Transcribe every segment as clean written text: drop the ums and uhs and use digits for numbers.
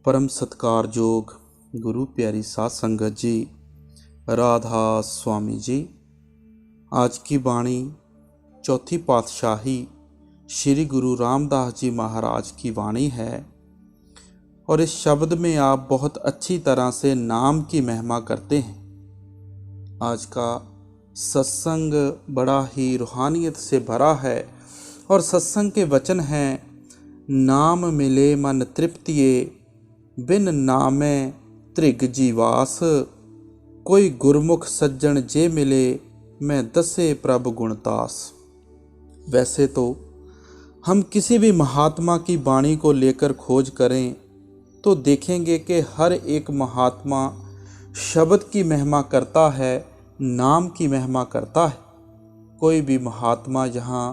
परम सत्कारयोग गुरु प्यारी साध संगत जी, राधा स्वामी जी। आज की वाणी चौथी पातशाही श्री गुरु रामदास जी महाराज की वाणी है और इस शब्द में आप बहुत अच्छी तरह से नाम की महिमा करते हैं। आज का सत्संग बड़ा ही रूहानियत से भरा है और सत्संग के वचन हैं, नाम मिले मन तृप्तिये बिन नामे त्रिग जीवास, कोई गुरमुख सज्जन जे मिले मैं दसे प्रभ गुणतास। वैसे तो हम किसी भी महात्मा की वाणी को लेकर खोज करें तो देखेंगे कि हर एक महात्मा शब्द की महिमा करता है, नाम की महिमा करता है। कोई भी महात्मा यहाँ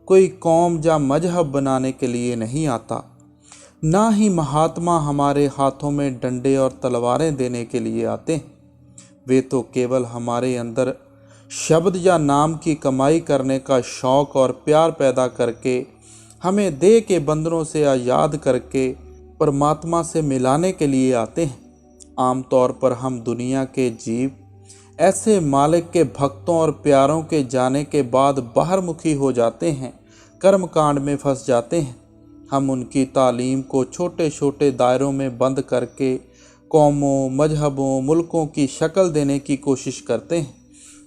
कोई कौम या मजहब बनाने के लिए नहीं आता, ना ही महात्मा हमारे हाथों में डंडे और तलवारें देने के लिए आते हैं। वे तो केवल हमारे अंदर शब्द या नाम की कमाई करने का शौक़ और प्यार पैदा करके, हमें देह के बंधनों से आज़ाद करके परमात्मा से मिलाने के लिए आते हैं। आमतौर पर हम दुनिया के जीव ऐसे मालिक के भक्तों और प्यारों के जाने के बाद बाहरमुखी हो जाते हैं, कर्मकांड में फंस जाते हैं। हम उनकी तालीम को छोटे छोटे दायरों में बंद करके कौमों, मजहबों, मुल्कों की शक्ल देने की कोशिश करते हैं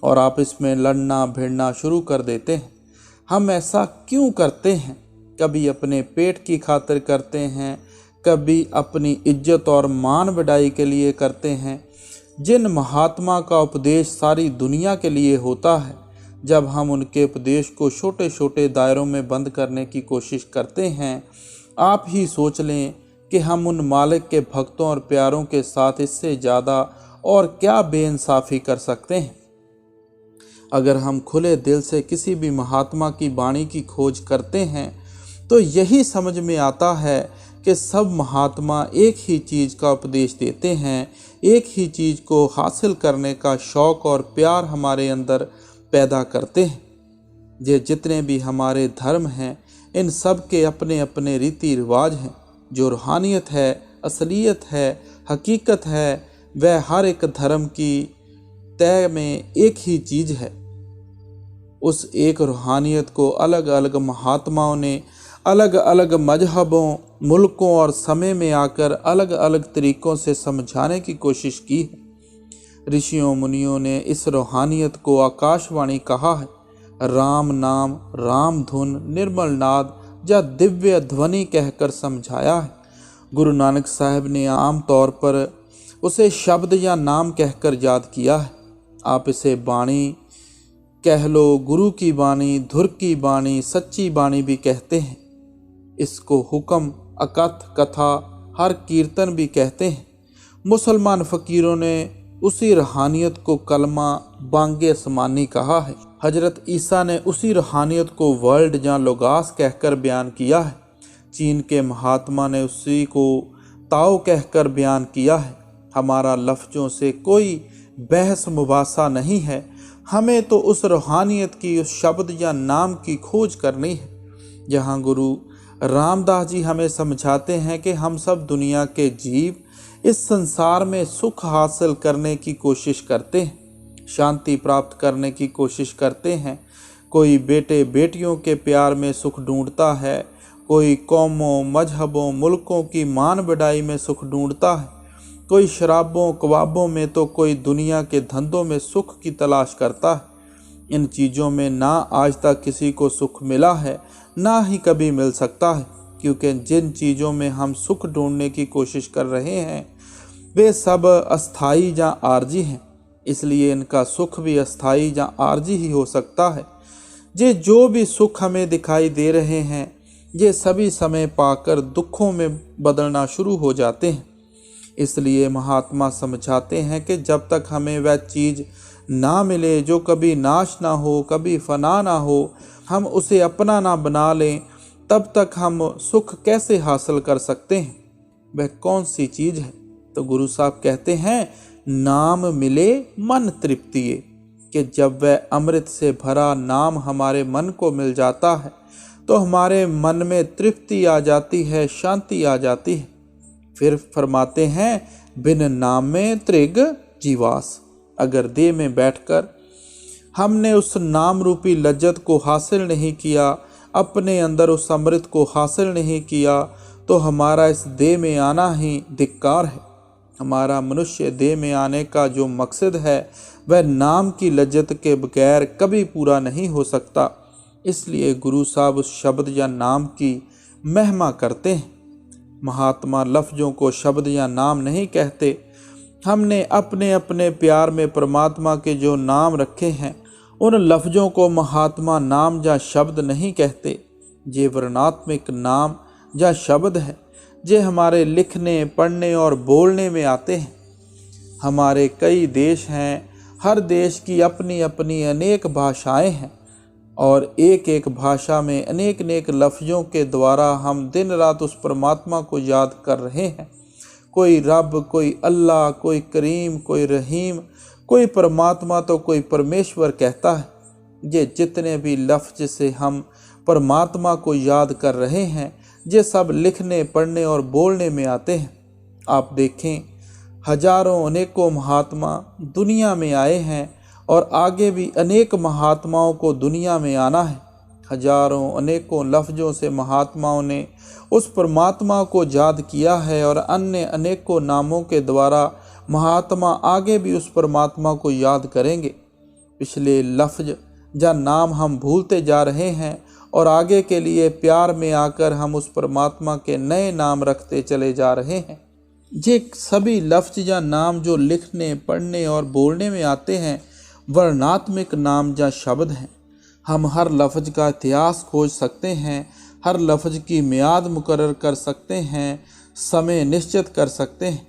और आप इसमें लड़ना भिड़ना शुरू कर देते हैं। हम ऐसा क्यों करते हैं? कभी अपने पेट की खातिर करते हैं, कभी अपनी इज्जत और मान बढ़ाई के लिए करते हैं। जिन महात्मा का उपदेश सारी दुनिया के लिए होता है, जब हम उनके उपदेश को छोटे छोटे दायरों में बंद करने की कोशिश करते हैं, आप ही सोच लें कि हम उन मालिक के भक्तों और प्यारों के साथ इससे ज़्यादा और क्या बेइंसाफ़ी कर सकते हैं। अगर हम खुले दिल से किसी भी महात्मा की वाणी की खोज करते हैं तो यही समझ में आता है कि सब महात्मा एक ही चीज़ का उपदेश देते हैं, एक ही चीज़ को हासिल करने का शौक़ और प्यार हमारे अंदर पैदा करते हैं। ये जितने भी हमारे धर्म हैं, इन सब के अपने अपने रीति रिवाज हैं। जो रूहानियत है, असलियत है, हकीकत है, वह हर एक धर्म की तय में एक ही चीज़ है। उस एक रूहानियत को अलग अलग महात्माओं ने अलग अलग मजहबों, मुल्कों और समय में आकर अलग अलग तरीक़ों से समझाने की कोशिश की है। ऋषियों मुनियों ने इस रूहानियत को आकाशवाणी कहा है, राम नाम, राम धुन, निर्मल नाद या दिव्य ध्वनि कहकर समझाया है। गुरु नानक साहब ने आम तौर पर उसे शब्द या नाम कहकर याद किया है। आप इसे वाणी कह लो, गुरु की वाणी, धुर की वाणी, सच्ची वाणी भी कहते हैं। इसको हुक्म, अकथ, कथा, हर कीर्तन भी कहते हैं। मुसलमान फ़कीरों ने उसी रूहानियत को कलमा, बांगे आसमानी कहा है। हजरत ईसा ने उसी रूहानियत को वर्ल्ड या लोगास कहकर बयान किया है। चीन के महात्मा ने उसी को ताओ कहकर बयान किया है। हमारा लफ्ज़ों से कोई बहस मुबासा नहीं है, हमें तो उस रूहानियत की, उस शब्द या नाम की खोज करनी है। जहाँ गुरु रामदास जी हमें समझाते हैं कि हम सब दुनिया के जीव इस संसार में सुख हासिल करने की कोशिश करते हैं, शांति प्राप्त करने की कोशिश करते हैं। कोई बेटे बेटियों के प्यार में सुख ढूंढता है, कोई कौमों, मजहबों, मुल्कों की मान बढ़ाई में सुख ढूंढता है, कोई शराबों कबाबों में, तो कोई दुनिया के धंधों में सुख की तलाश करता है। इन चीज़ों में ना आज तक किसी को सुख मिला है, ना ही कभी मिल सकता है, क्योंकि जिन चीज़ों में हम सुख ढूंढने की कोशिश कर रहे हैं वे सब अस्थाई या आर्जी हैं। इसलिए इनका सुख भी अस्थाई या आर्जी ही हो सकता है। ये जो भी सुख हमें दिखाई दे रहे हैं, ये सभी समय पाकर दुखों में बदलना शुरू हो जाते हैं। इसलिए महात्मा समझाते हैं कि जब तक हमें वह चीज़ ना मिले जो कभी नाश ना हो, कभी फना ना हो, हम उसे अपना ना बना लें, तब तक हम सुख कैसे हासिल कर सकते हैं? वह कौन सी चीज़ है? तो गुरु साहब कहते हैं, नाम मिले मन तृप्तिये, कि जब वह अमृत से भरा नाम हमारे मन को मिल जाता है तो हमारे मन में तृप्ति आ जाती है, शांति आ जाती है। फिर फरमाते हैं बिन नाम में त्रिग जीवास। अगर देह में बैठकर हमने उस नाम रूपी लज्जत को हासिल नहीं किया, अपने अंदर उस अमृत को हासिल नहीं किया, तो हमारा इस देह में आना ही धिक्कार है। हमारा मनुष्य देह में आने का जो मकसद है वह नाम की लज्जत के बगैर कभी पूरा नहीं हो सकता। इसलिए गुरु साहब उस शब्द या नाम की महिमा करते हैं। महात्मा लफ्ज़ों को शब्द या नाम नहीं कहते। हमने अपने अपने प्यार में परमात्मा के जो नाम रखे हैं उन लफ्ज़ों को महात्मा नाम या शब्द नहीं कहते। ये वर्णात्मक नाम या शब्द है, जे हमारे लिखने, पढ़ने और बोलने में आते हैं। हमारे कई देश हैं, हर देश की अपनी अपनी अनेक भाषाएं हैं और एक एक भाषा में अनेक अनेक लफ्ज़ों के द्वारा हम दिन रात उस परमात्मा को याद कर रहे हैं। कोई रब, कोई अल्लाह, कोई करीम, कोई रहीम, कोई परमात्मा तो कोई परमेश्वर कहता है। ये जितने भी लफ्ज़ से हम परमात्मा को याद कर रहे हैं ये सब लिखने, पढ़ने और बोलने में आते हैं। आप देखें, हजारों अनेकों महात्मा दुनिया में आए हैं और आगे भी अनेक महात्माओं को दुनिया में आना है। हजारों अनेकों लफ्ज़ों से महात्माओं ने उस परमात्मा को याद किया है और अन्य अनेकों नामों के द्वारा महात्मा आगे भी उस परमात्मा को याद करेंगे। पिछले लफ्ज़ या नाम हम भूलते जा रहे हैं और आगे के लिए प्यार में आकर हम उस परमात्मा के नए नाम रखते चले जा रहे हैं। ये सभी लफ्ज़ या नाम जो लिखने, पढ़ने और बोलने में आते हैं वर्णात्मक नाम या शब्द हैं। हम हर लफ्ज़ का इतिहास खोज सकते हैं, हर लफ्ज़ की मियाद मुकर्रर कर सकते हैं, समय निश्चित कर सकते हैं।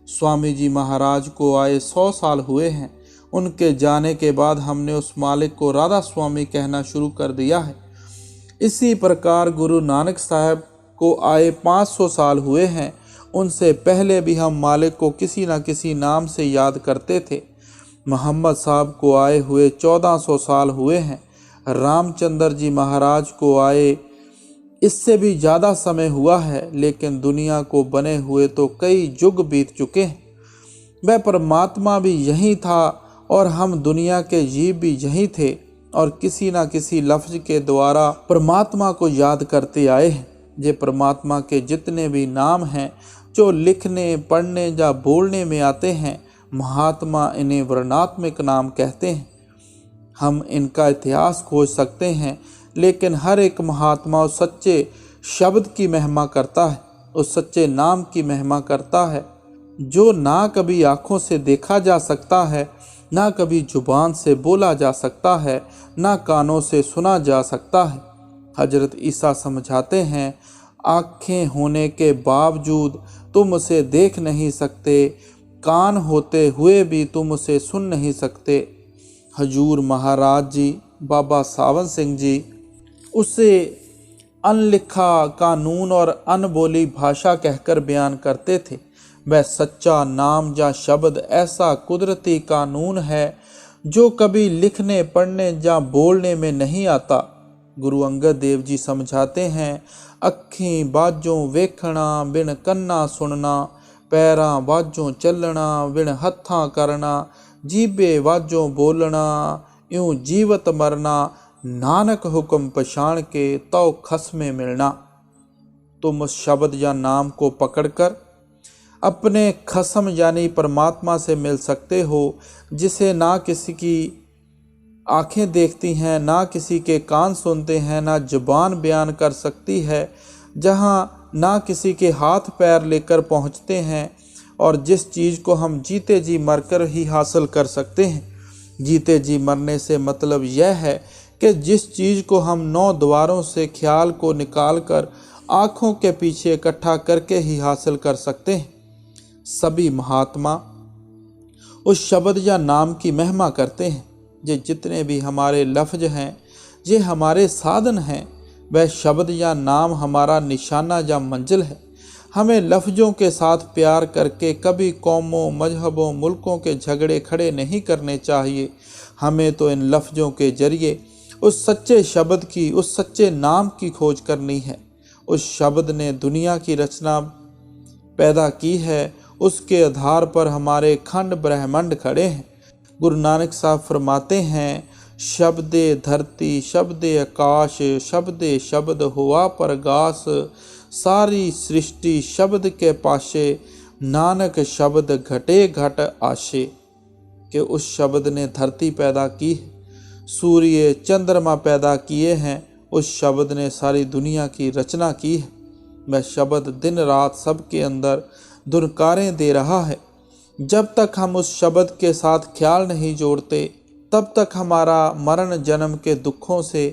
स्वामी जी महाराज को आए 100 साल हुए हैं। उनके जाने के बाद हमने उस मालिक को राधा स्वामी कहना शुरू कर दिया है। इसी प्रकार गुरु नानक साहब को आए 500 साल हुए हैं। उनसे पहले भी हम मालिक को किसी न किसी नाम से याद करते थे। मोहम्मद साहब को आए हुए 1400 साल हुए हैं। रामचंद्र जी महाराज को आए इससे भी ज़्यादा समय हुआ है, लेकिन दुनिया को बने हुए तो कई युग बीत चुके हैं। वह परमात्मा भी यही था और हम दुनिया के जीव भी यही थे और किसी न किसी लफ्ज़ के द्वारा परमात्मा को याद करते आए हैं। ये परमात्मा के जितने भी नाम हैं जो लिखने, पढ़ने या बोलने में आते हैं, महात्मा इन्हें वर्णात्मक नाम कहते हैं। हम इनका इतिहास खोज सकते हैं, लेकिन हर एक महात्मा उस सच्चे शब्द की महिमा करता है, उस सच्चे नाम की महिमा करता है जो ना कभी आँखों से देखा जा सकता है, ना कभी जुबान से बोला जा सकता है, ना कानों से सुना जा सकता है। हजरत ईसा समझाते हैं, आँखें होने के बावजूद तुम उसे देख नहीं सकते, कान होते हुए भी तुम उसे सुन नहीं सकते। हजूर महाराज जी, बाबा सावन सिंह जी उसे अनलिखा कानून और अनबोली भाषा कहकर बयान करते थे। वह सच्चा नाम या शब्द ऐसा कुदरती कानून है जो कभी लिखने, पढ़ने या बोलने में नहीं आता। गुरु अंगद देव जी समझाते हैं, अखीं बाजों वेखना बिन कन्ना सुनना, पैरां बाजों चलना बिन हत्थां करना, जीबे बाजों बोलना यूं जीवत मरना, नानक हुक्म पछाण के तो खस्मे मिलना। तुम उस शब्द या नाम को पकड़कर अपने खसम यानी परमात्मा से मिल सकते हो, जिसे ना किसी की आँखें देखती हैं, ना किसी के कान सुनते हैं, ना जुबान बयान कर सकती है, जहाँ ना किसी के हाथ पैर लेकर पहुँचते हैं, और जिस चीज़ को हम जीते जी मरकर ही हासिल कर सकते हैं। जीते जी मरने से मतलब यह है कि जिस चीज़ को हम 9 द्वारों से ख्याल को निकाल कर आँखों के पीछे इकट्ठा करके ही हासिल कर सकते हैं। सभी महात्मा उस शब्द या नाम की महिमा करते हैं। ये जितने भी हमारे लफ्ज़ हैं, ये हमारे साधन हैं। वह शब्द या नाम हमारा निशाना या मंजिल है। हमें लफ्ज़ों के साथ प्यार करके कभी कौमों, मजहबों, मुल्कों के झगड़े खड़े नहीं करने चाहिए। हमें तो इन लफ्ज़ों के जरिए उस सच्चे शब्द की, उस सच्चे नाम की खोज करनी है। उस शब्द ने दुनिया की रचना पैदा की है, उसके आधार पर हमारे खंड ब्रह्मांड खड़े हैं। गुरु नानक साहब फरमाते हैं, शब्दे धरती शब्दे आकाश शब्दे शब्द हुआ परगास, सारी सृष्टि शब्द के पाशे, नानक शब्द घटे घट आशे। कि उस शब्द ने धरती पैदा की है, सूर्य चंद्रमा पैदा किए हैं, उस शब्द ने सारी दुनिया की रचना की है। वह शब्द दिन रात सबके अंदर धुनकारें दे रहा है। जब तक हम उस शब्द के साथ ख्याल नहीं जोड़ते, तब तक हमारा मरण जन्म के दुखों से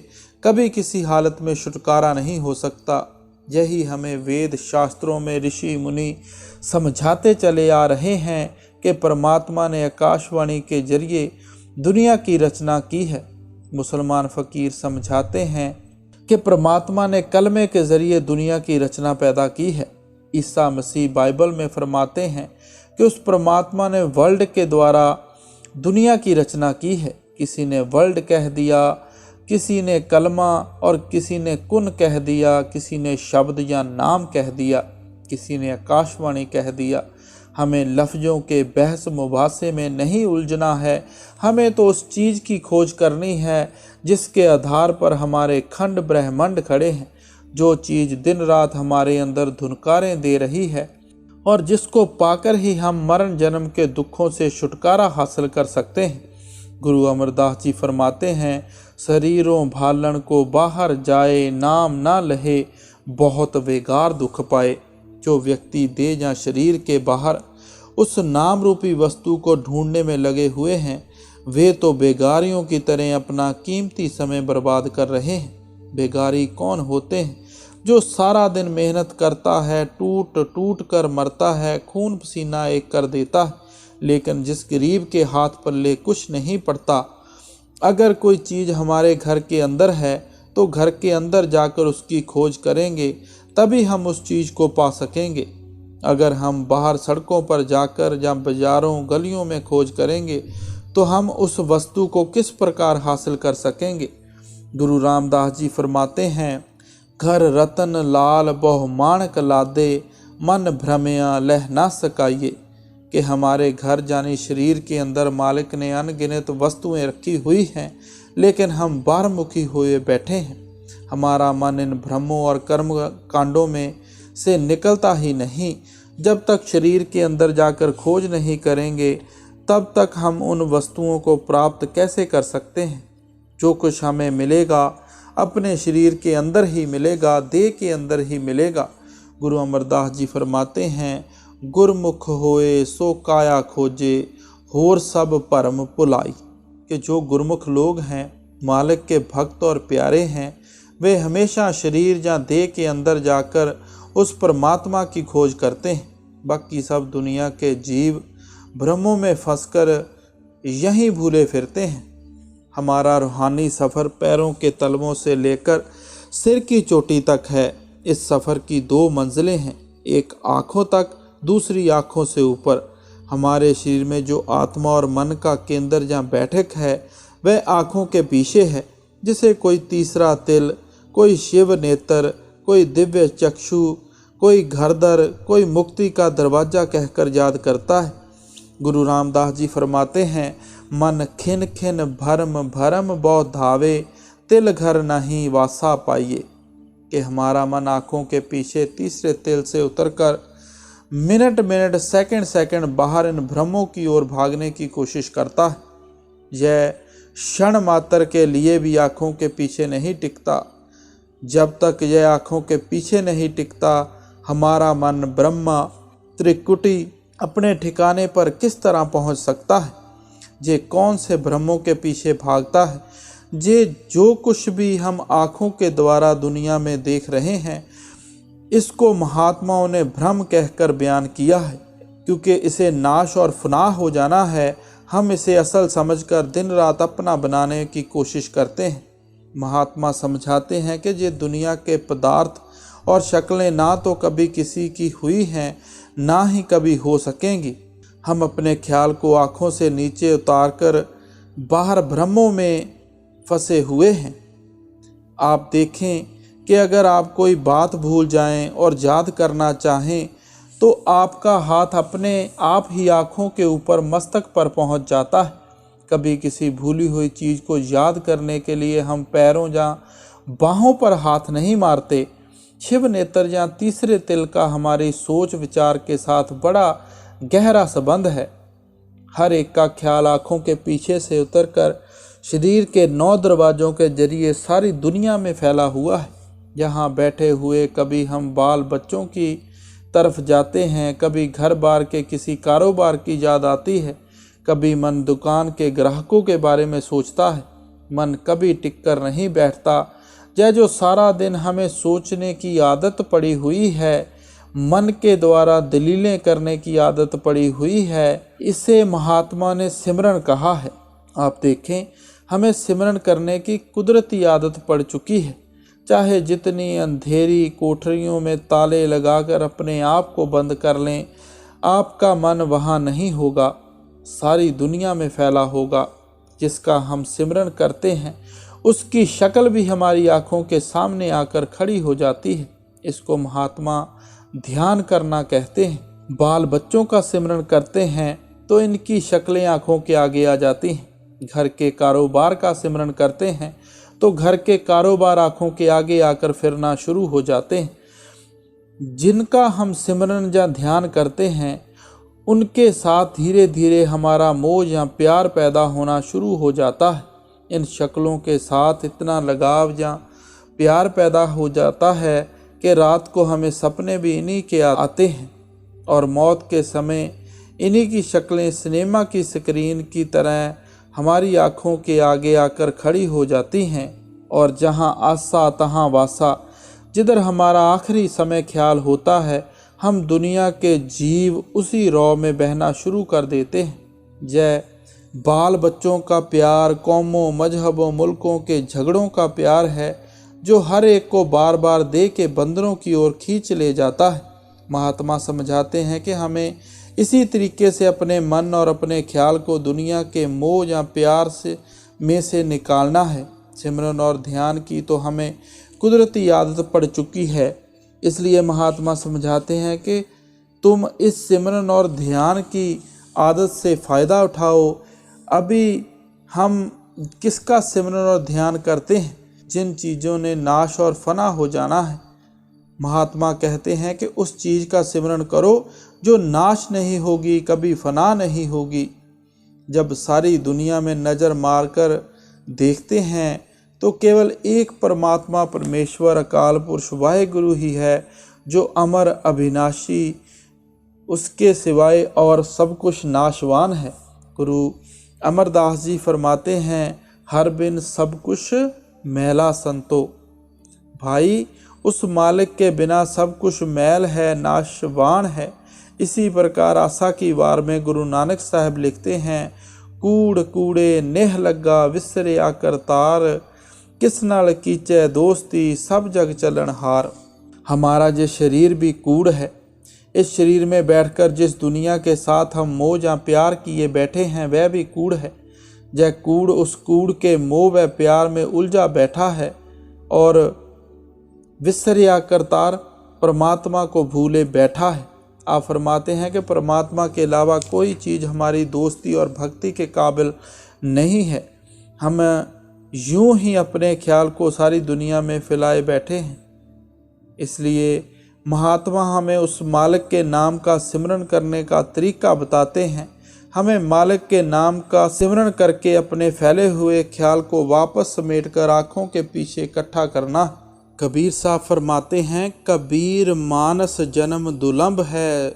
कभी किसी हालत में छुटकारा नहीं हो सकता। यही हमें वेद शास्त्रों में ऋषि मुनि समझाते चले आ रहे हैं कि परमात्मा ने आकाशवाणी के जरिए दुनिया की रचना की है। मुसलमान फ़कीर समझाते हैं कि परमात्मा ने कलमे के ज़रिए दुनिया की रचना पैदा की है। ईसा मसीह बाइबल में फरमाते हैं कि उस परमात्मा ने वर्ल्ड के द्वारा दुनिया की रचना की है। किसी ने वर्ल्ड कह दिया, किसी ने कलमा और किसी ने कुन कह दिया, किसी ने शब्द या नाम कह दिया, किसी ने आकाशवाणी कह दिया। हमें लफ्ज़ों के बहस मुबासे में नहीं उलझना है, हमें तो उस चीज़ की खोज करनी है जिसके आधार पर हमारे खंड ब्रह्मांड खड़े हैं, जो चीज़ दिन रात हमारे अंदर धुनकारें दे रही है और जिसको पाकर ही हम मरण जन्म के दुखों से छुटकारा हासिल कर सकते हैं। गुरु अमरदास जी फरमाते हैं, शरीरों भालन को बाहर जाए, नाम ना लहे बहुत बेगार दुख पाए। जो व्यक्ति देह या शरीर के बाहर उस नाम रूपी वस्तु को ढूंढने में लगे हुए हैं, वे तो बेगारियों की तरह अपना कीमती समय बर्बाद कर रहे हैं। बेगारी कौन होते हैं? जो सारा दिन मेहनत करता है, टूट टूट कर मरता है, खून पसीना एक कर देता है, लेकिन जिस गरीब के हाथ पल्ले कुछ नहीं पड़ता। अगर कोई चीज़ हमारे घर के अंदर है तो घर के अंदर जाकर उसकी खोज करेंगे, तभी हम उस चीज़ को पा सकेंगे। अगर हम बाहर सड़कों पर जाकर या बाज़ारों गलियों में खोज करेंगे तो हम उस वस्तु को किस प्रकार हासिल कर सकेंगे। गुरु रामदास जी फरमाते हैं, घर रतन लाल बहु माणक लादे, मन भ्रमया लह ना सकाइए। कि हमारे घर यानी शरीर के अंदर मालिक ने अनगिनत वस्तुएं रखी हुई हैं, लेकिन हम बाहरमुखी हुए बैठे हैं। हमारा मन इन भ्रमों और कर्म कांडों में से निकलता ही नहीं। जब तक शरीर के अंदर जाकर खोज नहीं करेंगे, तब तक हम उन वस्तुओं को प्राप्त कैसे कर सकते हैं। जो कुछ हमें मिलेगा अपने शरीर के अंदर ही मिलेगा, देह के अंदर ही मिलेगा। गुरु अमरदास जी फरमाते हैं, गुरमुख होए सो काया खोजे, होर सब परम पुलाई। कि जो गुरमुख लोग हैं, मालिक के भक्त और प्यारे हैं, वे हमेशा शरीर या देह के अंदर जाकर उस परमात्मा की खोज करते हैं। बाकी सब दुनिया के जीव भ्रमों में फंसकर यहीं भूले फिरते हैं। हमारा रूहानी सफ़र पैरों के तलवों से लेकर सिर की चोटी तक है। इस सफ़र की दो मंजिलें हैं, एक आँखों तक, दूसरी आँखों से ऊपर। हमारे शरीर में जो आत्मा और मन का केंद्र जहाँ बैठक है, वह आँखों के पीछे है, जिसे कोई तीसरा तिल, कोई शिव नेत्र, कोई दिव्य चक्षु, कोई घरदर, कोई मुक्ति का दरवाज़ा कहकर याद करता है। गुरु रामदास जी फरमाते हैं, मन खिन खिन भरम भरम बहु धावे, तिल घर नहीं वासा पाइए। कि हमारा मन आँखों के पीछे तीसरे तिल से उतरकर मिनट मिनट सेकंड सेकंड बाहर इन भ्रमों की ओर भागने की कोशिश करता है। यह क्षण मात्र के लिए भी आँखों के पीछे नहीं टिकता। जब तक यह आँखों के पीछे नहीं टिकता, हमारा मन ब्रह्मा त्रिकुटी अपने ठिकाने पर किस तरह पहुंच सकता है। ये कौन से भ्रमों के पीछे भागता है। ये जो कुछ भी हम आँखों के द्वारा दुनिया में देख रहे हैं, इसको महात्माओं ने भ्रम कहकर बयान किया है, क्योंकि इसे नाश और फनाह हो जाना है। हम इसे असल समझकर दिन रात अपना बनाने की कोशिश करते हैं। महात्मा समझाते हैं कि ये दुनिया के पदार्थ और शक्लें ना तो कभी किसी की हुई हैं, ना ही कभी हो सकेंगी। हम अपने ख्याल को आँखों से नीचे उतारकर बाहर भ्रमों में फंसे हुए हैं। आप देखें कि अगर आप कोई बात भूल जाएं और याद करना चाहें, तो आपका हाथ अपने आप ही आँखों के ऊपर मस्तक पर पहुँच जाता है। कभी किसी भूली हुई चीज़ को याद करने के लिए हम पैरों या बाहों पर हाथ नहीं मारते। शिव नेत्र या तीसरे तिल का हमारी सोच विचार के साथ बड़ा गहरा संबंध है। हर एक का ख्याल आँखों के पीछे से उतरकर शरीर के 9 दरवाज़ों के जरिए सारी दुनिया में फैला हुआ है। यहाँ बैठे हुए कभी हम बाल बच्चों की तरफ जाते हैं, कभी घर बार के किसी कारोबार की याद आती है, कभी मन दुकान के ग्राहकों के बारे में सोचता है। मन कभी टिक कर नहीं बैठता। यह जो सारा दिन हमें सोचने की आदत पड़ी हुई है, मन के द्वारा दलीलें करने की आदत पड़ी हुई है, इसे महात्मा ने सिमरन कहा है। आप देखें, हमें सिमरन करने की कुदरती आदत पड़ चुकी है। चाहे जितनी अंधेरी कोठरियों में ताले लगाकर अपने आप को बंद कर लें, आपका मन वहाँ नहीं होगा, सारी दुनिया में फैला होगा। जिसका हम सिमरन करते हैं उसकी शक्ल भी हमारी आँखों के सामने आकर खड़ी हो जाती है। इसको महात्मा ध्यान करना कहते हैं। बाल बच्चों का सिमरन करते हैं तो इनकी शक्लें आँखों के आगे आ जाती हैं। घर के कारोबार का सिमरन करते हैं तो घर के कारोबार आँखों के आगे आकर फिरना शुरू हो जाते हैं। जिनका हम सिमरन या ध्यान करते हैं उनके साथ धीरे धीरे हमारा मोह या प्यार पैदा होना शुरू हो जाता है। इन शक्लों के साथ इतना लगाव या प्यार पैदा हो जाता है कि रात को हमें सपने भी इन्हीं के आते हैं और मौत के समय इन्हीं की शक्लें सिनेमा की स्क्रीन की तरह हमारी आँखों के आगे आकर खड़ी हो जाती हैं। और जहाँ आसा तहाँ वासा, जिधर हमारा आखिरी समय ख्याल होता है, हम दुनिया के जीव उसी रौ में बहना शुरू कर देते हैं। जय बाल बच्चों का प्यार कौमों मजहबों मुल्कों के झगड़ों का प्यार है, जो हर एक को बार बार दे के बंदरों की ओर खींच ले जाता है। महात्मा समझाते हैं कि हमें इसी तरीके से अपने मन और अपने ख्याल को दुनिया के मोह या प्यार में से निकालना है। सिमरन और ध्यान की तो हमें कुदरती आदत पड़ चुकी है, इसलिए महात्मा समझाते हैं कि तुम इस सिमरन और ध्यान की आदत से फ़ायदा उठाओ। अभी हम किसका सिमरन और ध्यान करते हैं? जिन चीज़ों ने नाश और फना हो जाना है। महात्मा कहते हैं कि उस चीज़ का सिमरन करो जो नाश नहीं होगी, कभी फना नहीं होगी। जब सारी दुनिया में नज़र मारकर देखते हैं तो केवल एक परमात्मा परमेश्वर अकाल पुरुष वाहेगुरु ही है जो अमर अविनाशी, उसके सिवाय और सब कुछ नाशवान है। गुरु अमरदास जी फरमाते हैं, हर बिन सब कुछ मैला संतो। भाई, उस मालिक के बिना सब कुछ मैल है, नाशवान है। इसी प्रकार आसा की वार में गुरु नानक साहब लिखते हैं, कूड़ कूड़े नेह लगा विसरिया करतार, किस नाल कीचे दोस्ती सब जग चलन हार। हमारा ये शरीर भी कूड़ है। इस शरीर में बैठकर जिस दुनिया के साथ हम मोह या प्यार किए बैठे हैं वह भी कूड़ है। यह कूड़ उस कूड़ के मोह व प्यार में उलझा बैठा है और विसरिया करतार परमात्मा को भूले बैठा है। आप फरमाते हैं कि परमात्मा के अलावा कोई चीज़ हमारी दोस्ती और भक्ति के काबिल नहीं है। हम यूं ही अपने ख्याल को सारी दुनिया में फैलाए बैठे हैं। इसलिए महात्मा हमें उस मालिक के नाम का सिमरन करने का तरीका बताते हैं। हमें मालिक के नाम का सिमरन करके अपने फैले हुए ख्याल को वापस समेटकर आँखों के पीछे इकट्ठा करना। कबीर साहब फरमाते हैं, कबीर मानस जन्म दुलंभ है,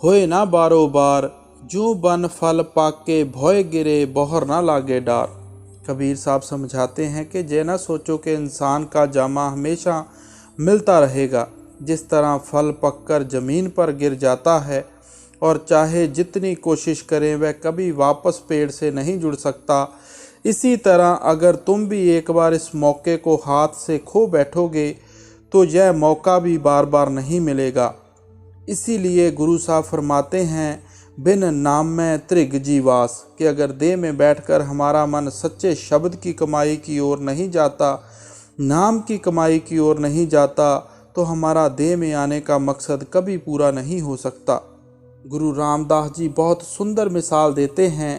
होए ना बारो बार, जो बन फल पाके भोय गिरे बहर ना लागे डार। कबीर साहब समझाते हैं कि जे ना सोचो कि इंसान का जामा हमेशा मिलता रहेगा। जिस तरह फल पककर ज़मीन पर गिर जाता है और चाहे जितनी कोशिश करें वह कभी वापस पेड़ से नहीं जुड़ सकता, इसी तरह अगर तुम भी एक बार इस मौके को हाथ से खो बैठोगे तो यह मौका भी बार बार नहीं मिलेगा। इसीलिए गुरु साहब फरमाते हैं, बिन नाम में त्रिग जीवास, कि अगर देह में बैठकर हमारा मन सच्चे शब्द की कमाई की ओर नहीं जाता, नाम की कमाई की ओर नहीं जाता, तो हमारा देह में आने का मकसद कभी पूरा नहीं हो सकता। गुरु रामदास जी बहुत सुंदर मिसाल देते हैं।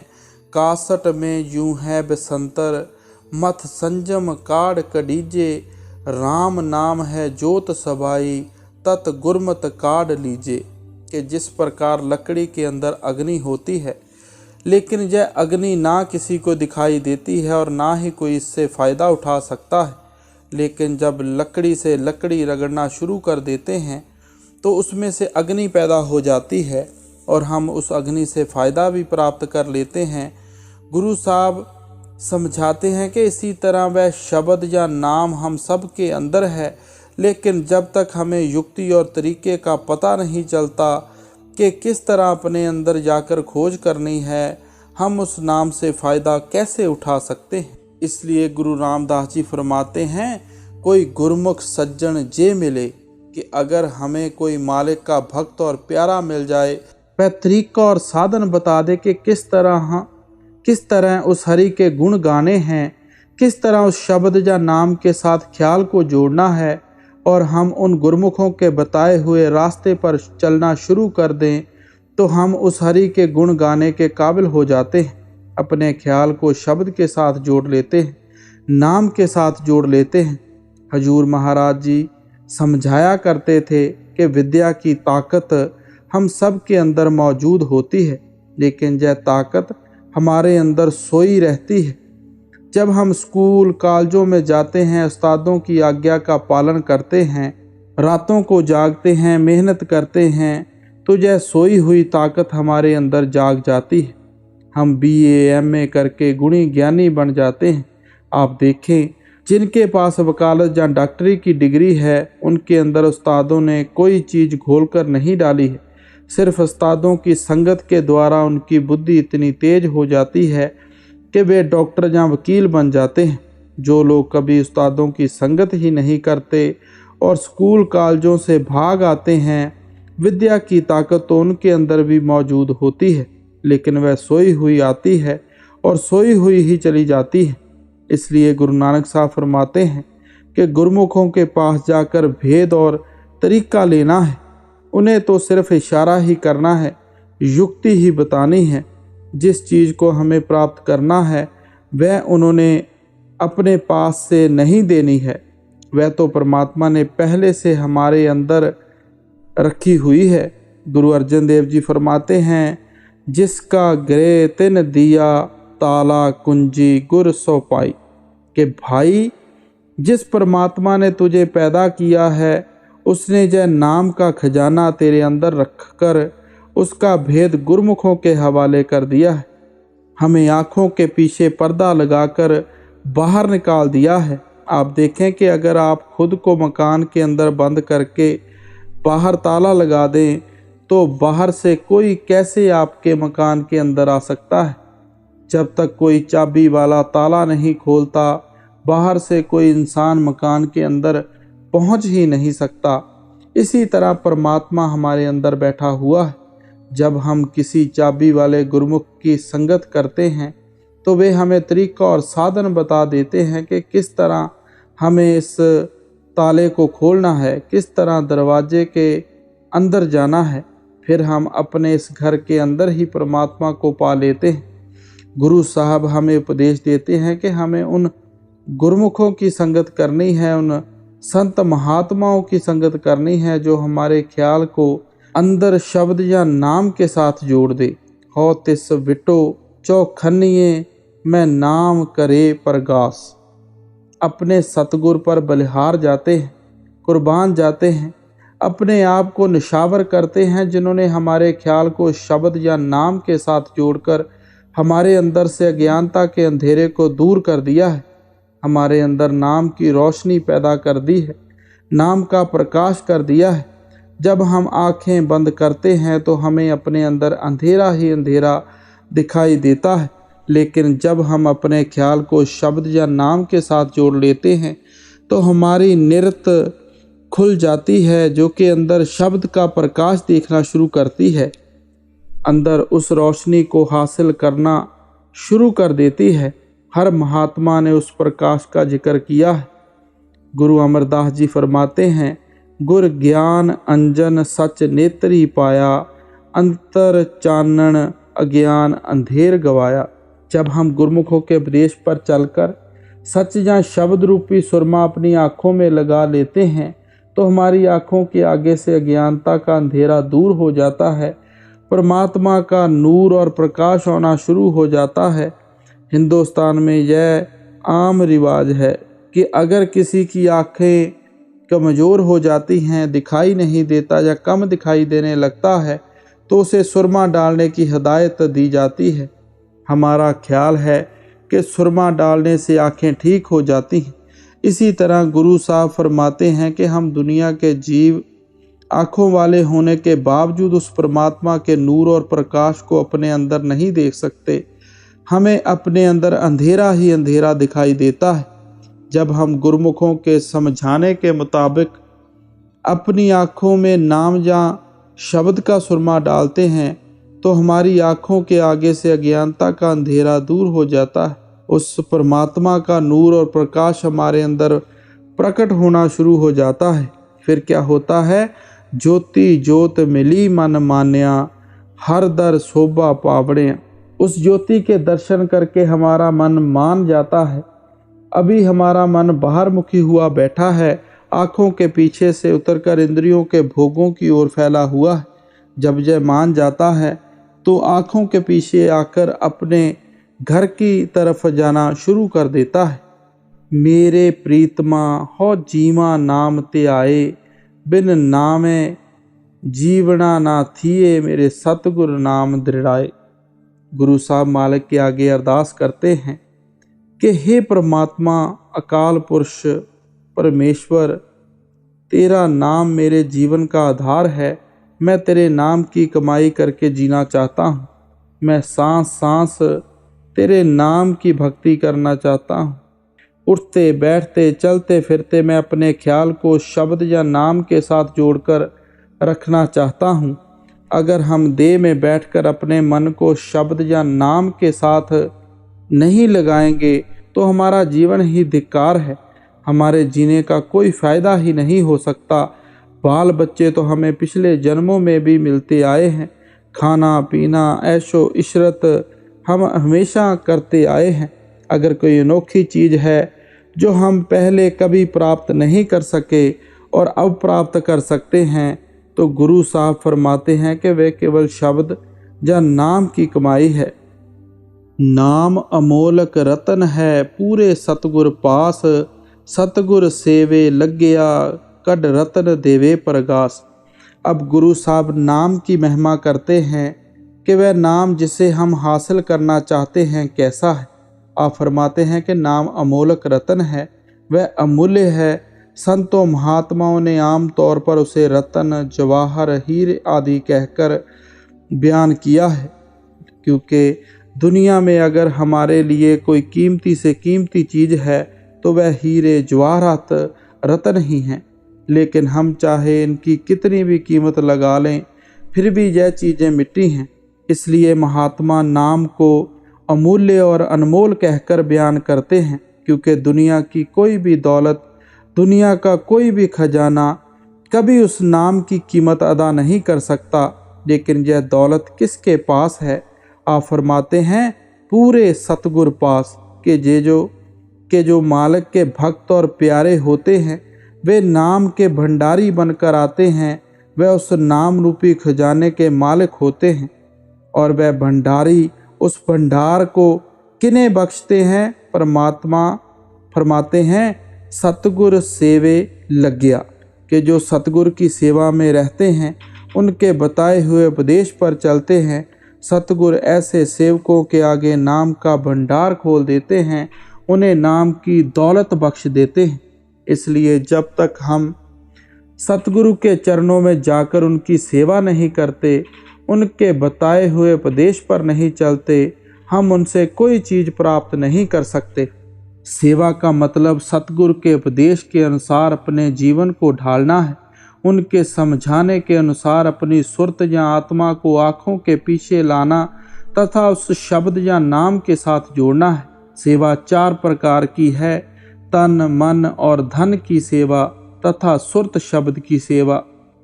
कासट में यूं है बसंतर, मथ संजम काढ़ कडीजे, राम नाम है जोत सबाई, तत् गुरमत काढ़ लीजे। कि जिस प्रकार लकड़ी के अंदर अग्नि होती है, लेकिन यह अग्नि ना किसी को दिखाई देती है और ना ही कोई इससे फ़ायदा उठा सकता है, लेकिन जब लकड़ी से लकड़ी रगड़ना शुरू कर देते हैं तो उसमें से अग्नि पैदा हो जाती है और हम उस अग्नि से फ़ायदा भी प्राप्त कर लेते हैं। गुरु साहब समझाते हैं कि इसी तरह वह शब्द या नाम हम सब के अंदर है, लेकिन जब तक हमें युक्ति और तरीके का पता नहीं चलता कि किस तरह अपने अंदर जाकर खोज करनी है, हम उस नाम से फ़ायदा कैसे उठा सकते हैं। इसलिए गुरु रामदास जी फरमाते हैं, कोई गुरमुख सज्जन जे मिले, कि अगर हमें कोई मालिक का भक्त और प्यारा मिल जाए, वह तरीका और साधन बता दे कि किस तरह उस हरि के गुण गाने हैं, किस तरह उस शब्द या नाम के साथ ख्याल को जोड़ना है, और हम उन गुरमुखों के बताए हुए रास्ते पर चलना शुरू कर दें, तो हम उस हरि के गुण गाने के काबिल हो जाते हैं। अपने ख्याल को शब्द के साथ जोड़ लेते हैं, नाम के साथ जोड़ लेते हैं। हजूर महाराज जी समझाया करते थे कि विद्या की ताकत हम सब के अंदर मौजूद होती है, लेकिन यह ताकत हमारे अंदर सोई रहती है। जब हम स्कूल कॉलेजों में जाते हैं, उस्तादों की आज्ञा का पालन करते हैं, रातों को जागते हैं, मेहनत करते हैं, तो यह सोई हुई ताकत हमारे अंदर जाग जाती है। हम BA MA करके गुणी ज्ञानी बन जाते हैं। आप देखें, जिनके पास वकालत या डॉक्टरी की डिग्री है, उनके अंदर उस्तादों ने कोई चीज़ घोल कर नहीं डाली है। सिर्फ उस्तादों की संगत के द्वारा उनकी बुद्धि इतनी तेज हो जाती है कि वे डॉक्टर या वकील बन जाते हैं। जो लोग कभी उस्तादों की संगत ही नहीं करते और स्कूल कॉलेजों से भाग आते हैं, विद्या की ताकत तो उनके अंदर भी मौजूद होती है, लेकिन वह सोई हुई आती है और सोई हुई ही चली जाती है। इसलिए गुरु नानक साहब फरमाते हैं कि गुरमुखों के पास जाकर भेद और तरीका लेना है। उन्हें तो सिर्फ इशारा ही करना है, युक्ति ही बतानी है। जिस चीज़ को हमें प्राप्त करना है वह उन्होंने अपने पास से नहीं देनी है, वह तो परमात्मा ने पहले से हमारे अंदर रखी हुई है। गुरु अर्जन देव जी फरमाते हैं, जिसका गृह तिन दिया, ताला कुंजी गुर सो पाई। कि भाई, जिस परमात्मा ने तुझे पैदा किया है, उसने यह नाम का खजाना तेरे अंदर रखकर उसका भेद गुरमुखों के हवाले कर दिया है। हमें आँखों के पीछे पर्दा लगाकर बाहर निकाल दिया है। आप देखें कि अगर आप खुद को मकान के अंदर बंद करके बाहर ताला लगा दें, तो बाहर से कोई कैसे आपके मकान के अंदर आ सकता है। जब तक कोई चाबी वाला ताला नहीं खोलता, बाहर से कोई इंसान मकान के अंदर पहुंच ही नहीं सकता। इसी तरह परमात्मा हमारे अंदर बैठा हुआ है। जब हम किसी चाबी वाले गुरमुख की संगत करते हैं, तो वे हमें तरीका और साधन बता देते हैं कि किस तरह हमें इस ताले को खोलना है, किस तरह दरवाजे के अंदर जाना है। फिर हम अपने इस घर के अंदर ही परमात्मा को पा लेते हैं। गुरु साहब हमें उपदेश देते हैं कि हमें उन गुरमुखों की संगत करनी है, उन संत महात्माओं की संगत करनी है जो हमारे ख्याल को अंदर शब्द या नाम के साथ जोड़ दे। हो तिस विटो चौखनिए मैं नाम करे परगास। अपने सतगुर पर बलिहार जाते हैं, कुर्बान जाते हैं, अपने आप को निशावर करते हैं, जिन्होंने हमारे ख्याल को शब्द या नाम के साथ जोड़कर हमारे अंदर से अज्ञानता के अंधेरे को दूर कर दिया है, हमारे अंदर नाम की रोशनी पैदा कर दी है, नाम का प्रकाश कर दिया है। जब हम आंखें बंद करते हैं तो हमें अपने अंदर अंधेरा ही अंधेरा दिखाई देता है, लेकिन जब हम अपने ख्याल को शब्द या नाम के साथ जोड़ लेते हैं तो हमारी निरत खुल जाती है, जो कि अंदर शब्द का प्रकाश देखना शुरू करती है, अंदर उस रोशनी को हासिल करना शुरू कर देती है। हर महात्मा ने उस प्रकाश का जिक्र किया है। गुरु अमरदास जी फरमाते हैं, गुर ज्ञान अंजन सच नेत्री पाया, अंतर चानन अज्ञान अंधेर गवाया। जब हम गुरमुख होकर उपदेश पर चलकर सच या शब्द रूपी सुरमा अपनी आँखों में लगा लेते हैं तो हमारी आँखों के आगे से अज्ञानता का अंधेरा दूर हो जाता है, परमात्मा का नूर और प्रकाश होना शुरू हो जाता है। हिंदुस्तान में यह आम रिवाज है कि अगर किसी की आँखें कमज़ोर हो जाती हैं, दिखाई नहीं देता या कम दिखाई देने लगता है, तो उसे सुरमा डालने की हिदायत दी जाती है। हमारा ख्याल है कि सुरमा डालने से आँखें ठीक हो जाती हैं। इसी तरह गुरु साहब फरमाते हैं कि हम दुनिया के जीव आँखों वाले होने के बावजूद उस परमात्मा के नूर और प्रकाश को अपने अंदर नहीं देख सकते। हमें अपने अंदर अंधेरा ही अंधेरा दिखाई देता है। जब हम गुरमुखों के समझाने के मुताबिक अपनी आँखों में नाम या शब्द का सुरमा डालते हैं तो हमारी आँखों के आगे से अज्ञानता का अंधेरा दूर हो जाता है। उस परमात्मा का नूर और प्रकाश हमारे अंदर प्रकट होना शुरू हो जाता है। फिर क्या होता है? ज्योति ज्योत मिली मन मान्या, हर दर शोभा पावड़े। उस ज्योति के दर्शन करके हमारा मन मान जाता है। अभी हमारा मन बाहर मुखी हुआ बैठा है, आँखों के पीछे से उतरकर इंद्रियों के भोगों की ओर फैला हुआ है। जब यह मान जाता है तो आँखों के पीछे आकर अपने घर की तरफ जाना शुरू कर देता है। मेरे प्रीतमा हो जीवा नाम ते आए, बिन नामे जीवना ना थिए, मेरे सतगुरु नाम दृढ़ाए। गुरु साहब मालिक के आगे अरदास करते हैं कि हे परमात्मा, अकाल पुरुष परमेश्वर, तेरा नाम मेरे जीवन का आधार है। मैं तेरे नाम की कमाई करके जीना चाहता हूँ। मैं सांस सांस तेरे नाम की भक्ति करना चाहता हूँ। उठते बैठते चलते फिरते मैं अपने ख्याल को शब्द या नाम के साथ जोड़कर रखना चाहता हूँ। अगर हम देह में बैठकर अपने मन को शब्द या नाम के साथ नहीं लगाएंगे तो हमारा जीवन ही धिक्कार है। हमारे जीने का कोई फ़ायदा ही नहीं हो सकता। बाल बच्चे तो हमें पिछले जन्मों में भी मिलते आए हैं। खाना पीना ऐशो इशरत हम हमेशा करते आए हैं। अगर कोई अनोखी चीज़ है जो हम पहले कभी प्राप्त नहीं कर सके और अब प्राप्त कर सकते हैं तो गुरु साहब फरमाते हैं कि वे केवल शब्द या नाम की कमाई है। नाम अमोलक रतन है, पूरे सतगुर पास, सतगुर सेवे लग्या, कड रतन देवे प्रगास। अब गुरु साहब नाम की महिमा करते हैं कि वह नाम जिसे हम हासिल करना चाहते हैं कैसा है। आप फरमाते हैं कि नाम अमोलक रतन है, वह अमूल्य है। संतों महात्माओं ने आम तौर पर उसे रतन, जवाहर, हीरे आदि कहकर बयान किया है, क्योंकि दुनिया में अगर हमारे लिए कोई कीमती से कीमती चीज़ है तो वह हीरे जवाहरात रतन ही हैं। लेकिन हम चाहे इनकी कितनी भी कीमत लगा लें फिर भी यह चीज़ें मिट्टी हैं। इसलिए महात्मा नाम को अमूल्य और अनमोल कहकर बयान करते हैं, क्योंकि दुनिया की कोई भी दौलत, दुनिया का कोई भी खजाना कभी उस नाम की कीमत अदा नहीं कर सकता। लेकिन यह दौलत किसके पास है? आप फरमाते हैं पूरे सतगुर पास के जो मालिक के भक्त और प्यारे होते हैं वे नाम के भंडारी बनकर आते हैं। वह उस नाम रूपी खजाने के मालिक होते हैं और वह भंडारी उस भंडार को किन्हें बख्शते हैं? परमात्मा फरमाते हैं सतगुर सेवे लग्या, कि जो सतगुर की सेवा में रहते हैं, उनके बताए हुए उपदेश पर चलते हैं, सतगुर ऐसे सेवकों के आगे नाम का भंडार खोल देते हैं, उन्हें नाम की दौलत बख्श देते हैं। इसलिए जब तक हम सतगुरु के चरणों में जाकर उनकी सेवा नहीं करते, उनके बताए हुए उपदेश पर नहीं चलते, हम उनसे कोई चीज़ प्राप्त नहीं कर सकते। सेवा का मतलब सतगुरु के उपदेश के अनुसार अपने जीवन को ढालना है, उनके समझाने के अनुसार अपनी सुरत या आत्मा को आँखों के पीछे लाना तथा उस शब्द या नाम के साथ जोड़ना है। सेवा 4 प्रकार की है: तन, मन और धन की सेवा, तथा सुरत शब्द की सेवा।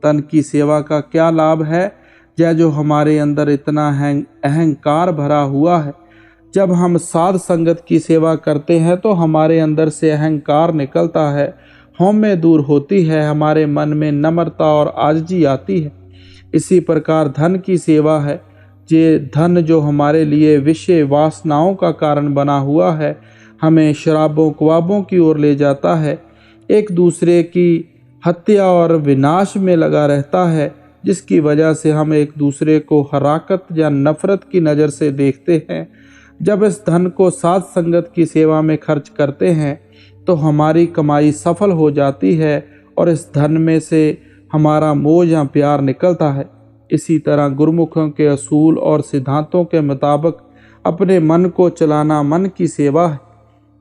तन की सेवा का क्या लाभ है? यह जो हमारे अंदर इतना अहंकार भरा हुआ है, जब हम साध संगत की सेवा करते हैं तो हमारे अंदर से अहंकार निकलता है, हौम्य दूर होती है, हमारे मन में नम्रता और आजिज़ी आती है। इसी प्रकार धन की सेवा है। ये धन जो हमारे लिए विषय वासनाओं का कारण बना हुआ है, हमें शराबों ख्वाबों की ओर ले जाता है, एक दूसरे की हत्या और विनाश में लगा रहता है, जिसकी वजह से हम एक दूसरे को हराकत या नफरत की नज़र से देखते हैं। जब इस धन को साध संगत की सेवा में खर्च करते हैं तो हमारी कमाई सफल हो जाती है और इस धन में से हमारा मोह या प्यार निकलता है। इसी तरह गुरुमुखों के असूल और सिद्धांतों के मुताबिक अपने मन को चलाना मन की सेवा है।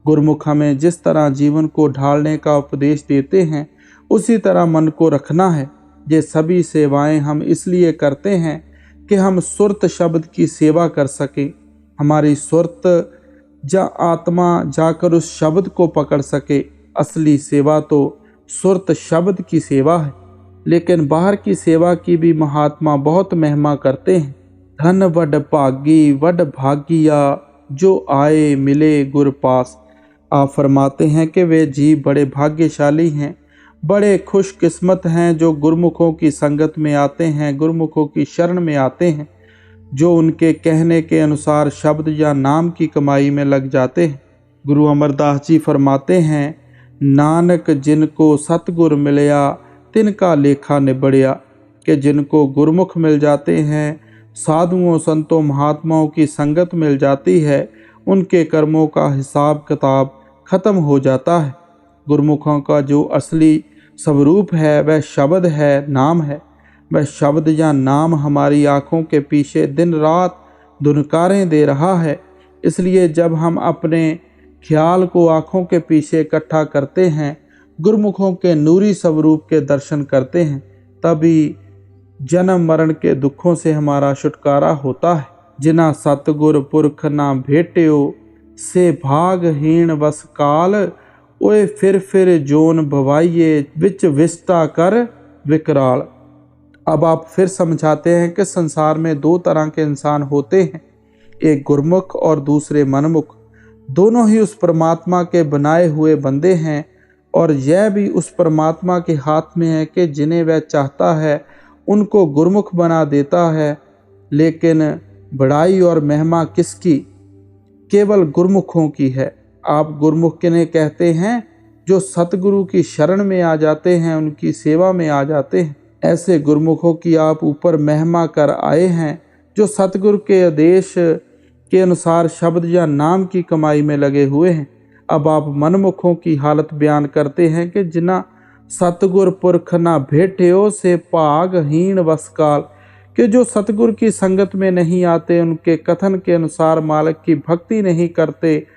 गुरुमुख हमें जिस तरह जीवन को ढालने का उपदेश देते हैं, उसी तरह मन को रखना है। ये सभी सेवाएं हम इसलिए करते हैं कि हम सुरत शब्द की सेवा कर सकें। हमारी सुरत या आत्मा जाकर उस शब्द को पकड़ सके। असली सेवा तो सुरत शब्द की सेवा है। लेकिन बाहर की सेवा की भी महात्मा बहुत महिमा करते हैं। धन वड भागी वड भागिया, जो आए मिले गुर पास। आप फरमाते हैं कि वे जीव बड़े भाग्यशाली हैं, बड़े खुशकिस्मत हैं जो गुरुमुखों की संगत में आते हैं, गुरुमुखों की शरण में आते हैं, जो उनके कहने के अनुसार शब्द या नाम की कमाई में लग जाते हैं। गुरु अमरदास जी फरमाते हैं, नानक जिनको सतगुर मिलया तिनका लेखा निबड़िया, कि जिनको गुरुमुख मिल जाते हैं, साधुओं संतों महात्माओं की संगत मिल जाती है, उनके कर्मों का हिसाब किताब खत्म हो जाता है। गुरुमुखों का जो असली स्वरूप है वह शब्द है, नाम है। वह शब्द या नाम हमारी आँखों के पीछे दिन रात धुनकारें दे रहा है। इसलिए जब हम अपने ख्याल को आँखों के पीछे इकट्ठा करते हैं, गुरुमुखों के नूरी स्वरूप के दर्शन करते हैं, तभी जन्म मरण के दुखों से हमारा छुटकारा होता है। जिना सतगुर पुरख ना भेट्यो, से भागहीन बस काल, ओए फिर जोन भवाइये, विच विस्ता कर विकराल। अब आप फिर समझाते हैं कि संसार में दो तरह के इंसान होते हैं, एक गुरुमुख और दूसरे मनमुख। दोनों ही उस परमात्मा के बनाए हुए बंदे हैं और यह भी उस परमात्मा के हाथ में है कि जिन्हें वह चाहता है उनको गुरुमुख बना देता है। लेकिन बड़ाई और महिमा किसकी? केवल गुरुमुखों की है। आप गुरुमुख किन्हें कहते हैं? जो सतगुरु की शरण में आ जाते हैं, उनकी सेवा में आ जाते हैं। ऐसे गुरुमुखों की आप ऊपर महिमा कर आए हैं, जो सतगुरु के आदेश के अनुसार शब्द या नाम की कमाई में लगे हुए हैं। अब आप मनमुखों की हालत बयान करते हैं कि जिना सतगुर पुरख ना भेट्यो, से भागहीन वसकाल, कि जो सतगुरु की संगत में नहीं आते, उनके कथन के अनुसार मालिक की भक्ति नहीं करते,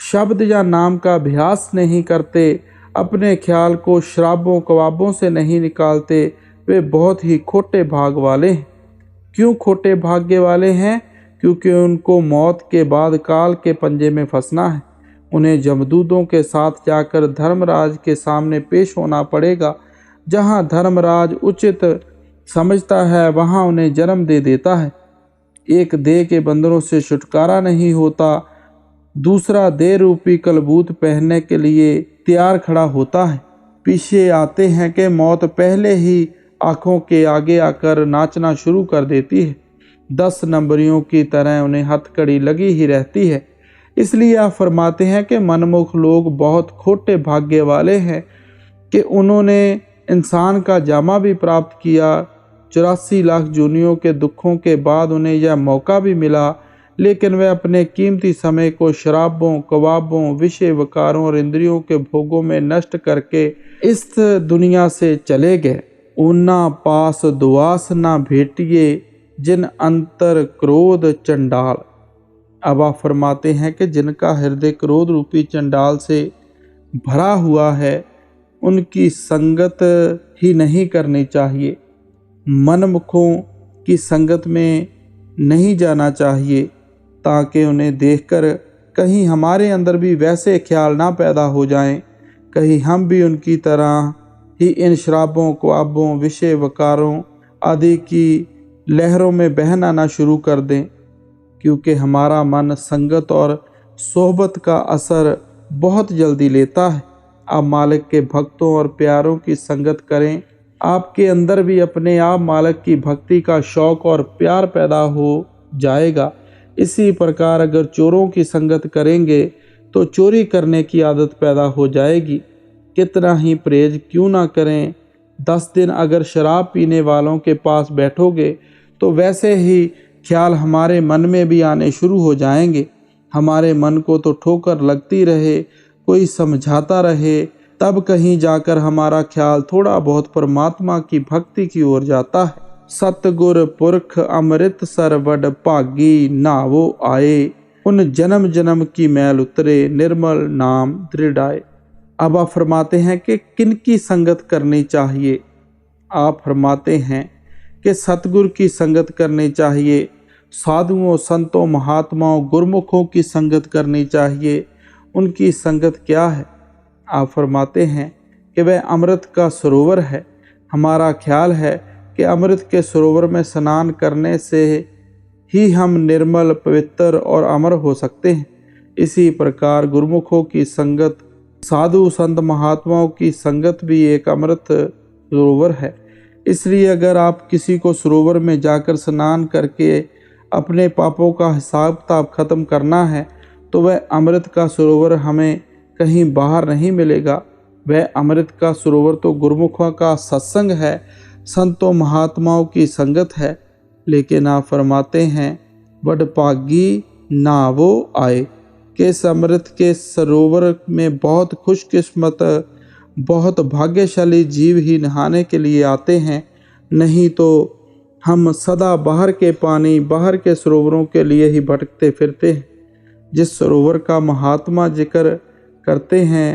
शब्द या नाम का अभ्यास नहीं करते, अपने ख्याल को शराबों कबाबों से नहीं निकालते, वे बहुत ही खोटे भाग वाले हैं। क्यों खोटे भाग्य वाले हैं? क्योंकि उनको मौत के बाद काल के पंजे में फंसना है। उन्हें जमदूतों के साथ जाकर धर्मराज के सामने पेश होना पड़ेगा। जहाँ धर्मराज उचित समझता है वहाँ उन्हें जन्म दे देता है। एक देह के बंधनों से छुटकारा नहीं होता, दूसरा देह रूपी कलबूत पहनने के लिए तैयार खड़ा होता है। पीछे आते हैं कि मौत पहले ही आँखों के आगे आकर नाचना शुरू कर देती है। 10 नंबरियों की तरह उन्हें हथकड़ी लगी ही रहती है। इसलिए आप फरमाते हैं कि मनमुख लोग बहुत खोटे भाग्य वाले हैं कि उन्होंने इंसान का जामा भी प्राप्त किया। 84 लाख जूनियों के दुखों के बाद उन्हें यह मौका भी मिला, लेकिन वे अपने कीमती समय को शराबों कबाबों विषय विकारों और इंद्रियों के भोगों में नष्ट करके इस दुनिया से चले गए। ऊना पास दुआस ना भेटिए, जिन अंतर क्रोध चंडाल। अब आप फरमाते हैं कि जिनका हृदय क्रोध रूपी चंडाल से भरा हुआ है, उनकी संगत ही नहीं करनी चाहिए। मनमुखों की संगत में नहीं जाना चाहिए, ताकि उन्हें देखकर कहीं हमारे अंदर भी वैसे ख्याल ना पैदा हो जाएं, कहीं हम भी उनकी तरह ही इन शराबों, ख्वाबों, विषय वकारों आदि की लहरों में बहना ना शुरू कर दें, क्योंकि हमारा मन संगत और सोहबत का असर बहुत जल्दी लेता है। आप मालिक के भक्तों और प्यारों की संगत करें, आपके अंदर भी अपने आप मालिक की भक्ति का शौक और प्यार पैदा हो जाएगा। इसी प्रकार अगर चोरों की संगत करेंगे तो चोरी करने की आदत पैदा हो जाएगी। कितना ही परहेज क्यों ना करें, 10 दिन अगर शराब पीने वालों के पास बैठोगे तो वैसे ही ख्याल हमारे मन में भी आने शुरू हो जाएंगे। हमारे मन को तो ठोकर लगती रहे, कोई समझाता रहे, तब कहीं जाकर हमारा ख्याल थोड़ा बहुत परमात्मा की भक्ति की ओर जाता है। सतगुर पुरख अमृतसर वड भागी नावो आए, उन जन्म जन्म की मैल उतरे निर्मल नाम दृढ़ाए। अब आप फरमाते हैं कि किन की संगत करनी चाहिए। आप फरमाते हैं कि सतगुर की संगत करनी चाहिए, साधुओं, संतों, महात्माओं, गुरमुखों की संगत करनी चाहिए। उनकी संगत क्या है? आप फरमाते हैं कि वह अमृत का सरोवर है। हमारा ख्याल है कि अमृत के सरोवर में स्नान करने से ही हम निर्मल, पवित्र और अमर हो सकते हैं। इसी प्रकार गुरमुखों की संगत, साधु संत महात्माओं की संगत भी एक अमृत सरोवर है। इसलिए अगर आप किसी को सरोवर में जाकर स्नान करके अपने पापों का हिसाब किताब खत्म करना है तो वह अमृत का सरोवर हमें कहीं बाहर नहीं मिलेगा। वह अमृत का सरोवर तो गुरमुखों का सत्संग है, संतों महात्माओं की संगत है। लेकिन आप फरमाते हैं बड़ भागी नावो आए, कि इस अमृत के सरोवर में बहुत खुशकिस्मत, बहुत भाग्यशाली जीव ही नहाने के लिए आते हैं। नहीं तो हम सदा बाहर के पानी, बाहर के सरोवरों के लिए ही भटकते फिरते हैं। जिस सरोवर का महात्मा जिक्र करते हैं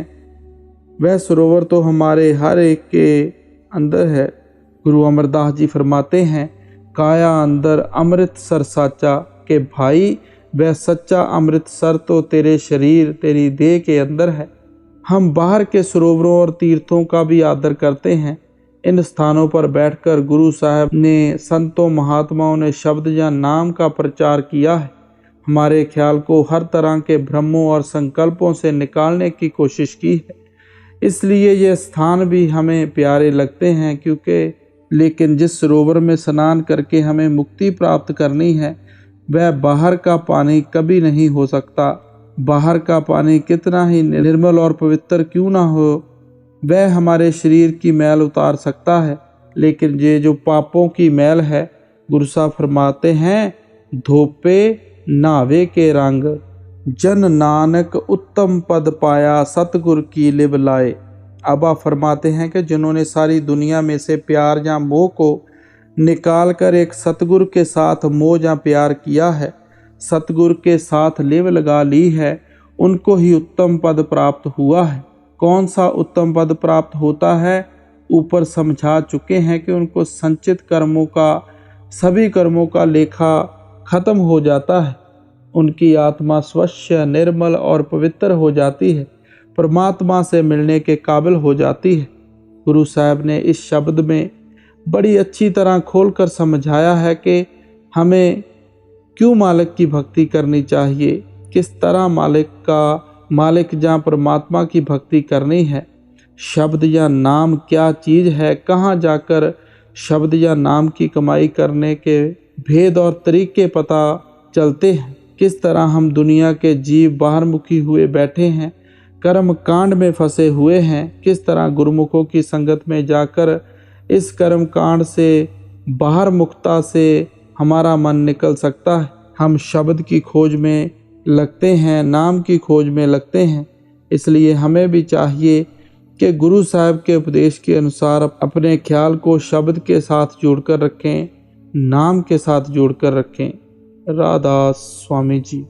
वह सरोवर तो हमारे हर एक के अंदर है। गुरु अमरदास जी फरमाते हैं, काया अंदर अमृतसर साचा, के भाई वह सच्चा अमृतसर तो तेरे शरीर, तेरी देह के अंदर है। हम बाहर के सरोवरों और तीर्थों का भी आदर करते हैं। इन स्थानों पर बैठकर गुरु साहब ने, संतों महात्माओं ने शब्द या नाम का प्रचार किया है। हमारे ख्याल को हर तरह के भ्रमों और संकल्पों से निकालने की कोशिश की है। इसलिए ये स्थान भी हमें प्यारे लगते हैं, क्योंकि लेकिन जिस सरोवर में स्नान करके हमें मुक्ति प्राप्त करनी है वह बाहर का पानी कभी नहीं हो सकता। बाहर का पानी कितना ही निर्मल और पवित्र क्यों ना हो, वह हमारे शरीर की मैल उतार सकता है। लेकिन ये जो पापों की मैल है, गुरु साहब फरमाते हैं, धोपे नावे के रंग, जन नानक उत्तम पद पाया, सतगुर की लिव लाए। अब आप फरमाते हैं कि जिन्होंने सारी दुनिया में से प्यार या मोह को निकाल कर एक सतगुर के साथ मोह या प्यार किया है, सतगुर के साथ लिव लगा ली है, उनको ही उत्तम पद प्राप्त हुआ है। कौन सा उत्तम पद प्राप्त होता है? ऊपर समझा चुके हैं कि उनको संचित कर्मों का, सभी कर्मों का लेखा खत्म हो जाता है। उनकी आत्मा स्वच्छ, निर्मल और पवित्र हो जाती है, परमात्मा से मिलने के काबिल हो जाती है। गुरु साहब ने इस शब्द में बड़ी अच्छी तरह खोलकर समझाया है कि हमें क्यों मालिक की भक्ति करनी चाहिए, किस तरह मालिक जहाँ परमात्मा की भक्ति करनी है। शब्द या नाम क्या चीज़ है, कहाँ जाकर शब्द या नाम की कमाई करने के भेद और तरीके पता चलते हैं। किस तरह हम दुनिया के जीव बाहरमुखी हुए बैठे हैं, कर्म कांड में फंसे हुए हैं। किस तरह गुरुमुखों की संगत में जाकर इस कर्म कांड से, बाहर मुक्ता से हमारा मन निकल सकता है। हम शब्द की खोज में लगते हैं, नाम की खोज में लगते हैं। इसलिए हमें भी चाहिए कि गुरु साहब के उपदेश के अनुसार अपने ख्याल को शब्द के साथ जोड़कर रखें, नाम के साथ जोड़कर रखें। राधा स्वामी जी।